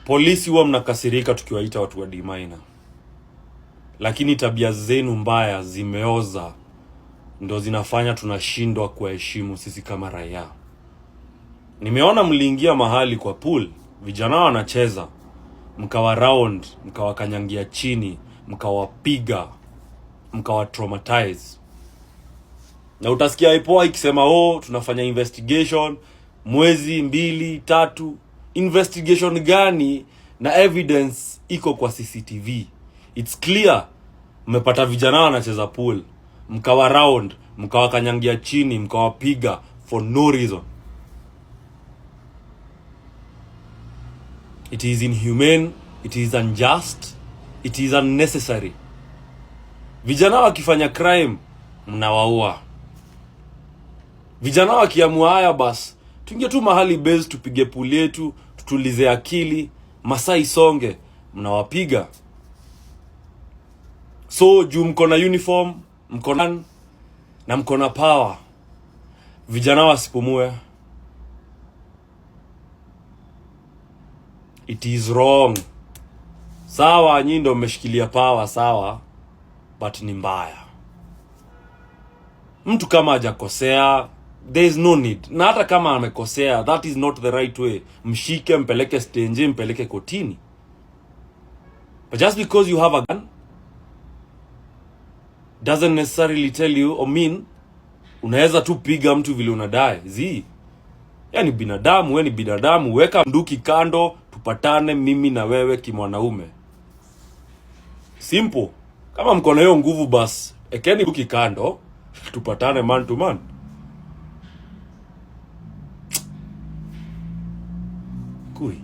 Polisi huwa mnakasirika tukiwaita watu wa D-minor. Lakini tabia zenu mbaya zimeoza ndo zinafanya tunashindwa kuheshimu sisi kama raia. Nimeona mliingia mahali kwa pool, vijana wanacheza, mkawa round, mkawakanyangia chini, mkawapiga, mkawa traumatize. Na utasikia IPOA ikisema tunafanya investigation mwezi 2, 3. Investigation gani na evidence iko kwa CCTV? It's clear. Mmepata vijana wanacheza pool, mkawa round, mkawakanyangia chini, mkawapiga for no reason. It is inhumane, it is unjust, it is unnecessary. Vijana wakifanya crime, mnawaua. Vijana wakiamua haya bas, tuingie tu mahali base tupige pool yetu, tutulize akili, masaa isonge, mnawapiga. So juu mko na uniform, mko na mko na power, vijana wasipumue. It is wrong. Sawa, nyinyi ndio mmeshikilia power, sawa, but ni mbaya. Mtu kama hajakosea, there is no need. Na hata kama amekosea, that is not the right way. Mshike, mpeleke stage, mpeleke kotini. But just because you have a gun doesn't necessarily tell you or mean unaweza tu piga mtu vile unadai. Yani binadamu, wewe ni binadamu, weka bunduki kando, tupatane mimi na wewe kimwanaume. Simple. Kama mko na hiyo nguvu bas, ekeni bunduki kando, tupatane man to man. Kui.